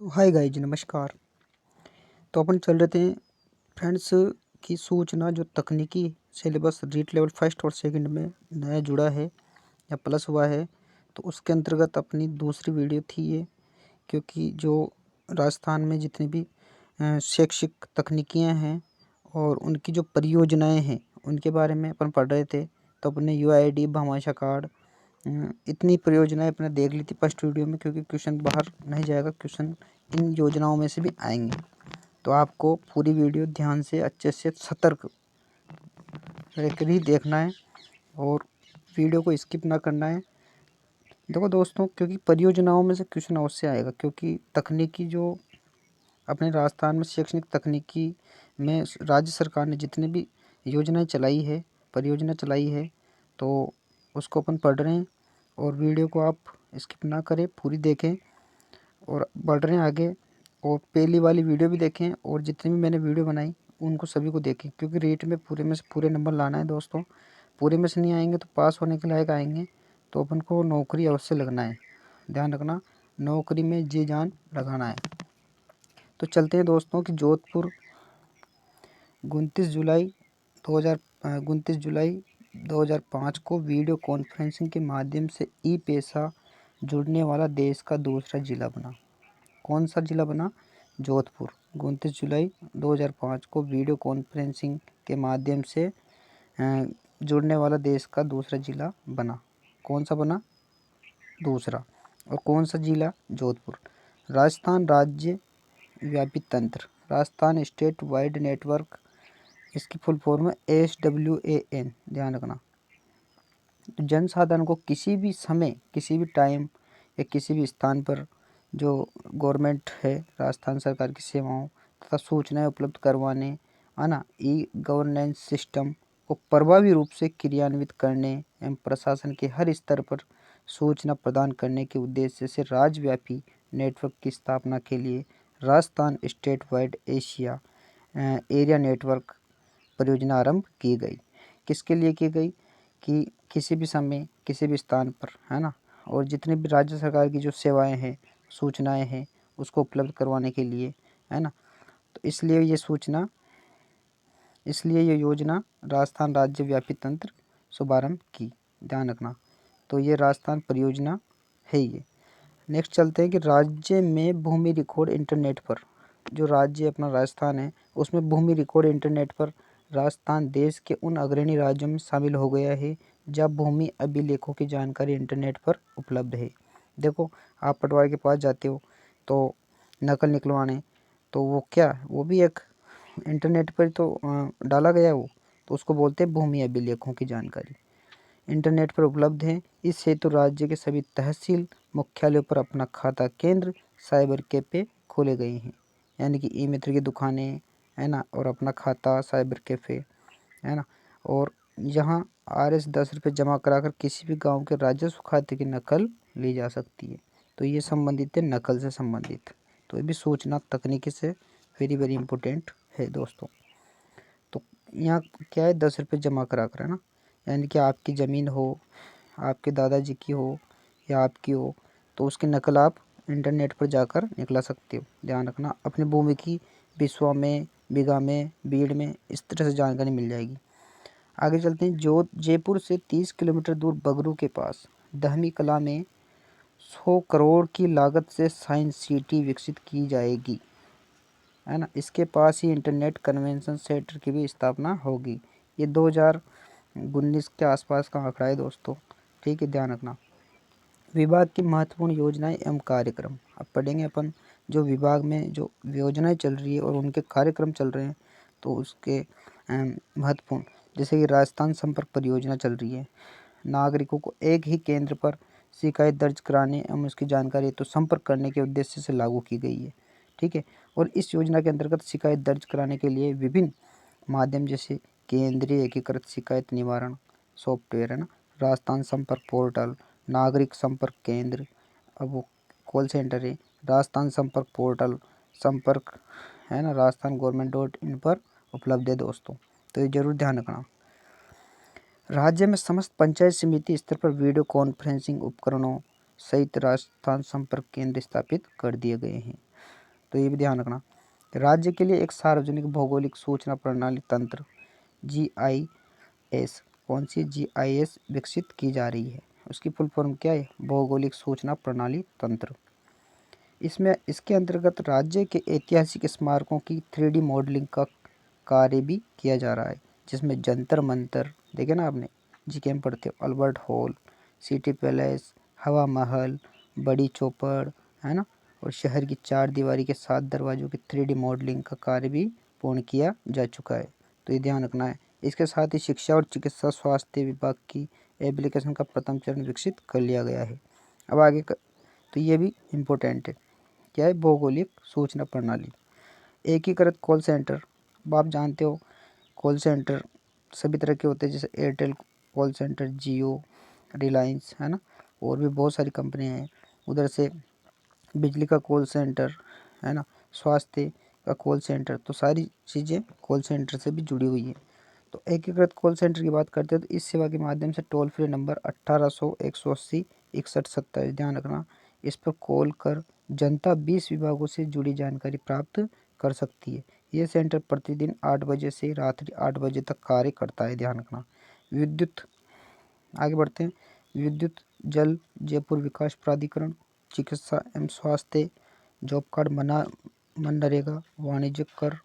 Hi guys, नमस्कार। तो अपन चल रहे थे फ्रेंड्स की सूचना जो तकनीकी सिलेबस रीट लेवल फर्स्ट और सेकंड में नया जुड़ा है या प्लस हुआ है, तो उसके अंतर्गत अपनी दूसरी वीडियो थी ये। क्योंकि जो राजस्थान में जितनी भी शैक्षिक तकनीकियाँ हैं और उनकी जो परियोजनाएं हैं उनके बारे में अपन पढ़ रहे थे। तो अपने यूआईडी भामाशाह कार्ड इतनी परियोजनाएं अपने देख ली थी फर्स्ट वीडियो में, क्योंकि क्वेश्चन बाहर नहीं जाएगा, क्वेश्चन इन योजनाओं में से भी आएंगे। तो आपको पूरी वीडियो ध्यान से अच्छे से सतर्क रहकर ही देखना है और वीडियो को स्किप ना करना है। देखो दोस्तों, क्योंकि परियोजनाओं में से क्वेश्चन अवश्य आएगा, क्योंकि तकनीकी जो अपने राजस्थान में शैक्षणिक तकनीकी में राज्य सरकार ने जितनी भी योजनाएं चलाई है, परियोजना चलाई है, तो उसको अपन पढ़ रहे हैं। और वीडियो को आप स्किप ना करें, पूरी देखें और बढ़ रहे हैं आगे। और पहली वाली वीडियो भी देखें और जितनी भी मैंने वीडियो बनाई उनको सभी को देखें, क्योंकि रेट में से पूरे नंबर लाना है दोस्तों। पूरे में से नहीं आएंगे तो पास होने के लायक आएंगे, तो अपन को नौकरी अवश्य लगना है। ध्यान रखना, नौकरी में जी जान लगाना है। तो चलते हैं दोस्तों कि जोधपुर 29 जुलाई 2005 को वीडियो कॉन्फ्रेंसिंग के माध्यम से ई पैसा जुड़ने वाला देश का दूसरा जिला बना। कौन सा जिला बना? जोधपुर। 29 जुलाई 2005 को वीडियो कॉन्फ्रेंसिंग के माध्यम से जुड़ने वाला देश का दूसरा जिला बना। कौन सा बना? दूसरा। और कौन सा जिला? जोधपुर। राजस्थान राज्य व्यापी तंत्र, राजस्थान स्टेट वाइड नेटवर्क, इसकी फुल फॉर्म है SWAN। ध्यान रखना। जनसाधारण को किसी भी समय, किसी भी टाइम या किसी भी स्थान पर जो गवर्नमेंट है, राजस्थान सरकार की सेवाओं तथा सूचनाएं उपलब्ध करवाने, है ना, ई गवर्नेंस सिस्टम को प्रभावी रूप से क्रियान्वित करने एवं प्रशासन के हर स्तर पर सूचना प्रदान करने के उद्देश्य से राज्यव्यापी नेटवर्क की स्थापना के लिए Rajasthan state wide Asia area network परियोजना आरंभ की गई। किसके लिए की गई? कि किसी भी समय, किसी भी स्थान पर, है ना, और जितने भी राज्य सरकार की जो सेवाएं हैं, सूचनाएं हैं, उसको उपलब्ध करवाने के लिए, है ना। तो इसलिए ये योजना राजस्थान राज्य व्यापी तंत्र शुभारंभ की। ध्यान रखना। तो ये राजस्थान परियोजना है ये। नेक्स्ट चलते हैं कि राज्य में भूमि रिकॉर्ड इंटरनेट पर, जो राज्य अपना राजस्थान है उसमें भूमि रिकॉर्ड इंटरनेट पर राजस्थान देश के उन अग्रणी राज्यों में शामिल हो गया है जब भूमि अभिलेखों की जानकारी इंटरनेट पर उपलब्ध है। देखो, आप पटवारी के पास जाते हो तो नकल निकलवाने, तो वो भी एक इंटरनेट पर तो डाला गया वो, तो उसको बोलते हैं भूमि अभिलेखों की जानकारी इंटरनेट पर उपलब्ध है। इस हेतु राज्य के सभी तहसील मुख्यालयों पर अपना खाता केंद्र साइबर कैफे खोले गए हैं, यानी कि ई मित्र की दुकानें, है ना, और अपना खाता साइबर कैफे, है ना। और यहाँ RS 10 रुपये जमा कराकर किसी भी गांव के राजस्व खाते की नकल ली जा सकती है। तो ये संबंधित है नकल से संबंधित। तो ये भी सूचना तकनीकी से वेरी वेरी इंपॉर्टेंट है दोस्तों। तो यहाँ क्या है, 10 रुपये जमा करा कर, है ना, यानी कि आपकी ज़मीन हो, आपके दादाजी की हो या आपकी हो, तो उसकी नकल आप इंटरनेट पर जाकर निकला सकते हो। ध्यान रखना, अपनी भूमि की बिस्वा में, बीघा में, बीड़ में, इस तरह से जानकारी मिल जाएगी। आगे चलते हैं। जयपुर से 30 किलोमीटर दूर बगरू के पास दहमी कला में 100 करोड़ की लागत से साइंस सिटी विकसित की जाएगी, है ना। इसके पास ही इंटरनेट कन्वेंशन सेंटर की भी स्थापना होगी। ये 2019 के आसपास का आंकड़ा है दोस्तों, ठीक है, ध्यान रखना। विभाग की महत्वपूर्ण योजनाएं एवं कार्यक्रम, अब पढ़ेंगे अपन जो विभाग में जो योजनाएं चल रही है और उनके कार्यक्रम चल रहे हैं, तो उसके महत्वपूर्ण, जैसे कि राजस्थान संपर्क परियोजना चल रही है। नागरिकों को एक ही केंद्र पर शिकायत दर्ज कराने एवं उसकी जानकारी तो संपर्क करने के उद्देश्य से लागू की गई है, ठीक है। और इस योजना के अंतर्गत शिकायत दर्ज कराने के लिए विभिन्न माध्यम, जैसे केंद्रीय एकीकृत शिकायत निवारण सॉफ्टवेयर, है ना, राजस्थान संपर्क पोर्टल, नागरिक संपर्क केंद्र, अब वो कॉल सेंटर है, राजस्थान संपर्क पोर्टल, संपर्क, है ना, rajasthan-government.in पर उपलब्ध है दोस्तों। तो ये जरूर ध्यान रखना। राज्य में समस्त पंचायत समिति स्तर पर वीडियो कॉन्फ्रेंसिंग उपकरणों सहित राजस्थान संपर्क केंद्र स्थापित कर दिए गए हैं। तो ये भी ध्यान रखना। राज्य के लिए एक सार्वजनिक भौगोलिक सूचना प्रणाली तंत्र GIS, कौन सी GIS विकसित की जा रही है, उसकी फुल फॉर्म क्या है, भौगोलिक सूचना प्रणाली तंत्र। इसमें इसके अंतर्गत राज्य के ऐतिहासिक स्मारकों की 3D मॉडलिंग का कार्य भी किया जा रहा है, जिसमें जंतर मंतर देखे ना आपने, जीके में पढ़ते हो, अल्बर्ट हॉल, सिटी पैलेस, हवा महल, बड़ी चौपड़, है ना, और शहर की 4 दीवारी के 7 दरवाजों की 3D मॉडलिंग का कार्य भी पूर्ण किया जा चुका है। तो ये ध्यान रखना है। इसके साथ ही शिक्षा और चिकित्सा स्वास्थ्य विभाग की एप्लीकेशन का प्रथम चरण विकसित कर लिया गया है। अब आगे तो ये भी इम्पोर्टेंट है, क्या है, भौगोलिक सूचना प्रणाली। एकीकृत कॉल सेंटर, अब आप जानते हो कॉल सेंटर सभी तरह के होते हैं, जैसे एयरटेल कॉल सेंटर, जियो, रिलायंस, है ना, और भी बहुत सारी कंपनियां हैं। उधर से बिजली का कॉल सेंटर, है ना, स्वास्थ्य का कॉल सेंटर, तो सारी चीज़ें कॉल सेंटर से भी जुड़ी हुई है। तो एकीकृत कॉल सेंटर की बात करते हैं तो इस सेवा के माध्यम से टोल फ्री नंबर 1800 180 6127, ध्यान रखना, इस पर कॉल कर जनता 20 विभागों से जुड़ी जानकारी प्राप्त कर सकती है। ये सेंटर प्रतिदिन 8 बजे से रात्रि 8 बजे तक कार्य करता है, ध्यान रखना। विद्युत, आगे बढ़ते हैं। विद्युत, जल, जयपुर विकास प्राधिकरण, चिकित्सा एवं स्वास्थ्य, जॉब कार्ड, मनरेगा, वाणिज्य कर,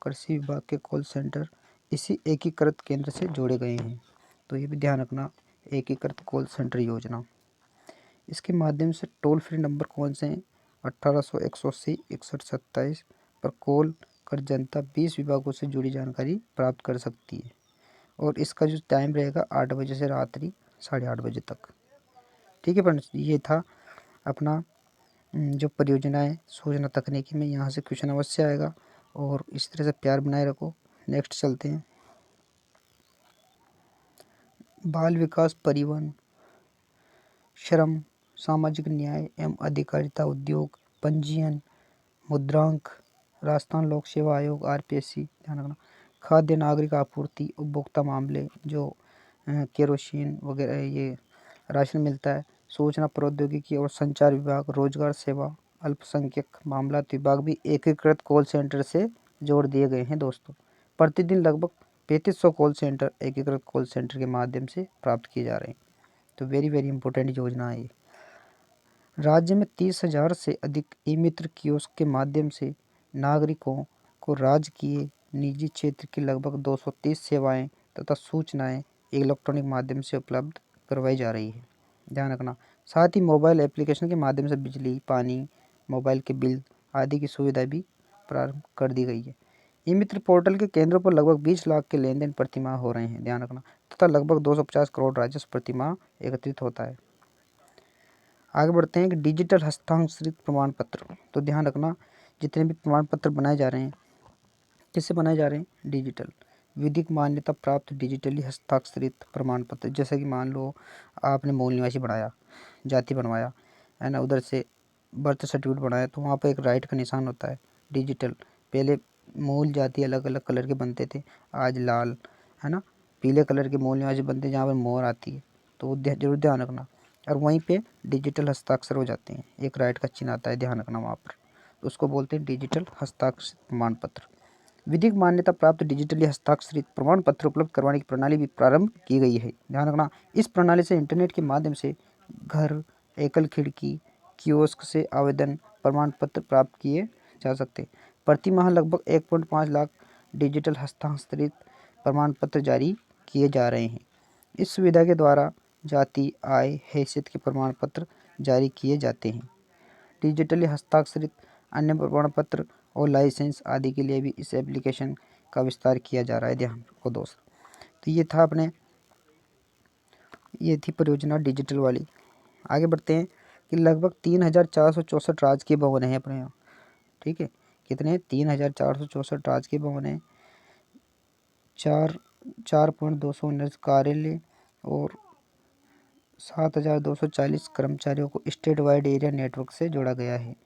कृषि विभाग के कॉल सेंटर इसी एकीकृत केंद्र से जोड़े गए हैं। तो ये भी ध्यान रखना, एकीकृत कॉल सेंटर योजना। इसके माध्यम से टोल फ्री नंबर कौन से हैं, 1800 180 6127 पर कॉल कर जनता 20 विभागों से जुड़ी जानकारी प्राप्त कर सकती है, और इसका जो टाइम रहेगा 8 बजे से रात्रि 8:30 बजे तक। ठीक है फ्रेंड्स, ये था अपना जो परियोजना है सूचना तकनीकी में, यहाँ से क्वेश्चन अवश्य आएगा, और इस तरह से प्यार बनाए रखो। नेक्स्ट चलते हैं। बाल विकास, परिवहन, श्रम, सामाजिक न्याय एवं अधिकारिता, उद्योग, पंजीयन, मुद्रांक, राजस्थान लोक सेवा आयोग RPSC, ध्यान रखना, खाद्य नागरिक आपूर्ति, उपभोक्ता मामले, जो केरोसिन वगैरह ये राशन मिलता है, सूचना प्रौद्योगिकी और संचार विभाग, रोजगार सेवा, अल्पसंख्यक मामलात विभाग भी एकीकृत कॉल सेंटर से जोड़ दिए गए हैं दोस्तों। प्रतिदिन लगभग 3500 कॉल सेंटर एकीकृत कॉल सेंटर के माध्यम से प्राप्त किए जा रहे हैं। तो वेरी वेरी इंपॉर्टेंट योजना है ये। राज्य में 30,000 से अधिक ई मित्र कियोस्क के माध्यम से नागरिकों को राजकीय, निजी क्षेत्र की लगभग 230 सेवाएं तथा सूचनाएं इलेक्ट्रॉनिक माध्यम से उपलब्ध करवाई जा रही है, ध्यान रखना। साथ ही मोबाइल एप्लीकेशन के माध्यम से बिजली, पानी, मोबाइल के बिल आदि की सुविधा भी प्रारंभ कर दी गई है। ई मित्र पोर्टल के केंद्रों पर लगभग 20 लाख के लेन देन प्रतिमाह हो रहे हैं, ध्यान रखना, तथा लगभग 250 करोड़ राजस्व प्रतिमाह एकत्रित होता है। आगे बढ़ते हैं कि डिजिटल हस्ताक्षरित प्रमाण पत्र, तो ध्यान रखना, जितने भी प्रमाण पत्र बनाए जा रहे हैं किससे बनाए जा रहे हैं, डिजिटल, विधिक मान्यता प्राप्त डिजिटली हस्ताक्षरित प्रमाण पत्र। जैसे कि मान लो आपने मूल निवासी बनाया, जाति बनवाया, है ना, उधर से बर्थ सर्टिफिकेट बनाया, तो वहाँ पर एक राइट का निशान होता है डिजिटल। पहले मूल जाति अलग अलग कलर के बनते थे, आज लाल, है ना, पीले कलर के मूल निवासी बनते हैं जहाँ पर मोहर आती है, तो जरूर ध्यान रखना। और वहीं पे डिजिटल हस्ताक्षर हो जाते हैं, एक राइट का चिन्ह आता है, ध्यान रखना वहाँ पर, तो उसको बोलते हैं डिजिटल हस्ताक्षरित प्रमाण पत्र। विधिक मान्यता प्राप्त डिजिटली हस्ताक्षरित प्रमाण पत्र उपलब्ध करवाने की प्रणाली भी प्रारंभ की गई है, ध्यान रखना। इस प्रणाली से इंटरनेट के माध्यम से घर, एकल खिड़की, कियोस्क से आवेदन प्रमाण पत्र प्राप्त किए जा सकते हैं। प्रति माह लगभग 1.5 लाख डिजिटल हस्ताक्षरित प्रमाण पत्र जारी किए जा रहे हैं। इस सुविधा के द्वारा जाति, आय, हैसियत के प्रमाण पत्र जारी किए जाते हैं। डिजिटली हस्ताक्षरित अन्य प्रमाण पत्र और लाइसेंस आदि के लिए भी इस एप्लीकेशन का विस्तार किया जा रहा है, ध्यान रखो दोस्तों। तो ये था अपने, ये थी परियोजना डिजिटल वाली। आगे बढ़ते हैं कि लगभग 3,464 राजकीय भवन हैं अपने यहाँ, ठीक है, कितने, 3,464 राजकीय भवन हैं, 4.219 कार्यालय और 7,240 कर्मचारियों को स्टेट वाइड एरिया नेटवर्क से जोड़ा गया है,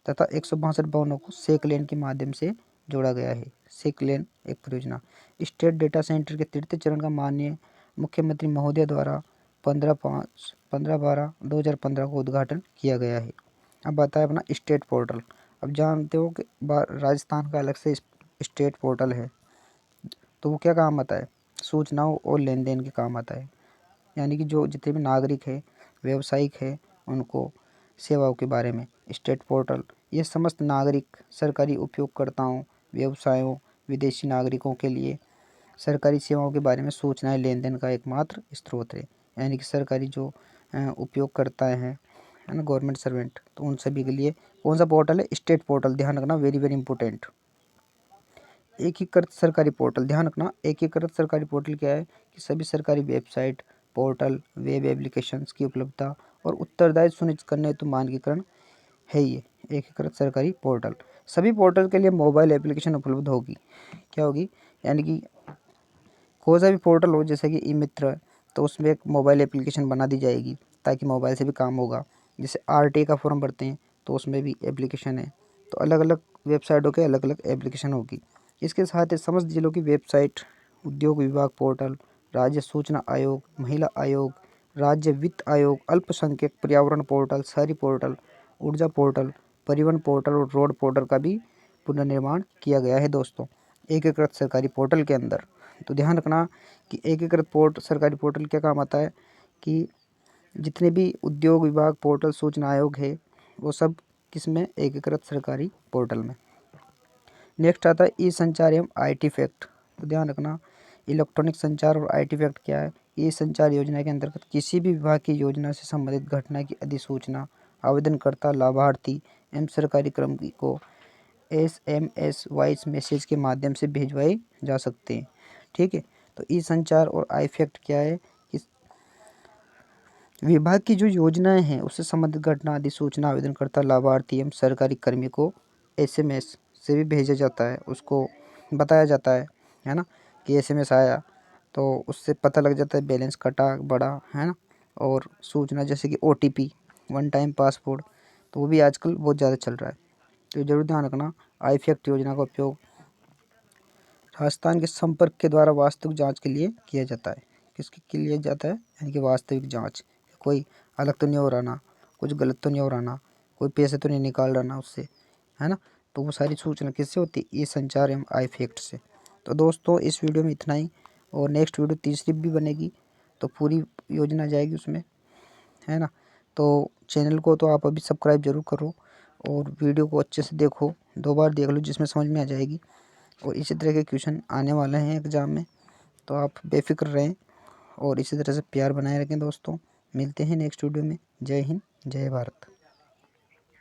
तथा 162 भवनों को सेक लेन के माध्यम से जोड़ा गया है। सेक लेन एक परियोजना। स्टेट डेटा सेंटर के तृतीय चरण का माननीय मुख्यमंत्री महोदय द्वारा 15/12/2015 को उद्घाटन किया गया है। अब आता है अपना स्टेट पोर्टल। अब जानते हो कि राजस्थान का अलग से स्टेट पोर्टल है, तो वो क्या काम आता है, सूचनाओं और लेन देन के काम आता है। यानी कि जो जितने भी नागरिक है, व्यवसायिक है, उनको सेवाओं के बारे में स्टेट पोर्टल, ये समस्त नागरिक, सरकारी उपयोगकर्ताओं, व्यवसायों, विदेशी नागरिकों के लिए सरकारी सेवाओं के बारे में सूचनाएं लेन देन का एकमात्र स्रोत है। यानी कि सरकारी जो उपयोगकर्ता हैं, है ना, गवर्नमेंट सर्वेंट, तो उन सभी के लिए कौन सा पोर्टल है, स्टेट पोर्टल। ध्यान रखना, वेरी वेरी इंपॉर्टेंट। एकीकृत सरकारी पोर्टल, ध्यान रखना, एकीकृत सरकारी पोर्टल क्या है कि सभी सरकारी वेबसाइट, पोर्टल, वेब एप्लीकेशंस की उपलब्धता और उत्तरदायित्व सुनिश्चित करने हेतु मानकीकरण है ये एकीकृत सरकारी पोर्टल। सभी पोर्टल के लिए मोबाइल एप्लीकेशन उपलब्ध होगी। क्या होगी, यानी कि कोई सा भी पोर्टल हो, जैसे कि ई मित्र, तो उसमें एक मोबाइल एप्लीकेशन बना दी जाएगी ताकि मोबाइल से भी काम होगा। जैसे आरटीए का फॉर्म भरते हैं तो उसमें भी एप्लीकेशन है, तो अलग अलग वेबसाइटों के अलग अलग एप्लीकेशन होगी। इसके साथ ही समस्त जिलों की वेबसाइट, उद्योग विभाग पोर्टल, राज्य सूचना आयोग, महिला आयोग, राज्य वित्त आयोग, अल्पसंख्यक पर्यावरण पोर्टल, शहरी पोर्टल, ऊर्जा पोर्टल, परिवहन पोर्टल और रोड पोर्टल का भी पुनर्निर्माण किया गया है दोस्तों एकीकृत सरकारी पोर्टल के अंदर। तो ध्यान रखना कि एकीकृत सरकारी पोर्टल क्या काम आता है कि जितने भी उद्योग विभाग पोर्टल, सूचना आयोग है, वो सब किस में, एकीकृत सरकारी पोर्टल में। नेक्स्ट आता है ई संचार एवं आईटी फैक्ट। तो ध्यान रखना, इलेक्ट्रॉनिक संचार और आईटी फैक्ट क्या है। ई संचार योजना के अंतर्गत किसी भी विभाग की योजना से संबंधित घटना की अधिसूचना आवेदनकर्ता, लाभार्थी एवं सरकारी कर्मचारी को SMS वॉइस मैसेज के माध्यम से भिजवाए जा सकते हैं। ठीक है, तो ई संचार और आई फैक्ट क्या है कि विभाग की जो योजनाएं हैं उससे संबंधित घटना अधिसूचना आवेदनकर्ता, लाभार्थी एवं सरकारी कर्मी को SMS से भी भेजा जाता है, उसको बताया जाता है ना, कि SMS आया, तो उससे पता लग जाता है बैलेंस कटा बढ़ा, है ना। और सूचना जैसे कि OTP, वन टाइम पासवर्ड, तो वो भी आजकल बहुत ज़्यादा चल रहा है, तो जरूर ध्यान रखना। आई फैक्ट योजना का उपयोग राजस्थान के संपर्क के द्वारा वास्तविक जांच के लिए किया जाता है। किसके लिए जाता है, यानी कि वास्तविक जांच, कोई अलग तो नहीं हो रहा ना, कुछ गलत तो नहीं हो रहा ना, कोई पैसे तो नहीं निकाल रहा ना उससे, है ना। तो वो सारी सूचना किससे होती है, ई संचार एवं आई फैक्ट से। तो दोस्तों इस वीडियो में इतना ही, और नेक्स्ट वीडियो तीसरी भी बनेगी, तो पूरी योजना जाएगी उसमें, है ना। तो चैनल को तो आप अभी सब्सक्राइब जरूर करो, और वीडियो को अच्छे से देखो, 2 बार देख लो जिसमें समझ में आ जाएगी। और इसी तरह के क्वेश्चन आने वाले हैं एग्ज़ाम में, तो आप बेफिक्र रहें और इसी तरह से प्यार बनाए रखें दोस्तों। मिलते हैं नेक्स्ट वीडियो में। जय हिंद, जय भारत।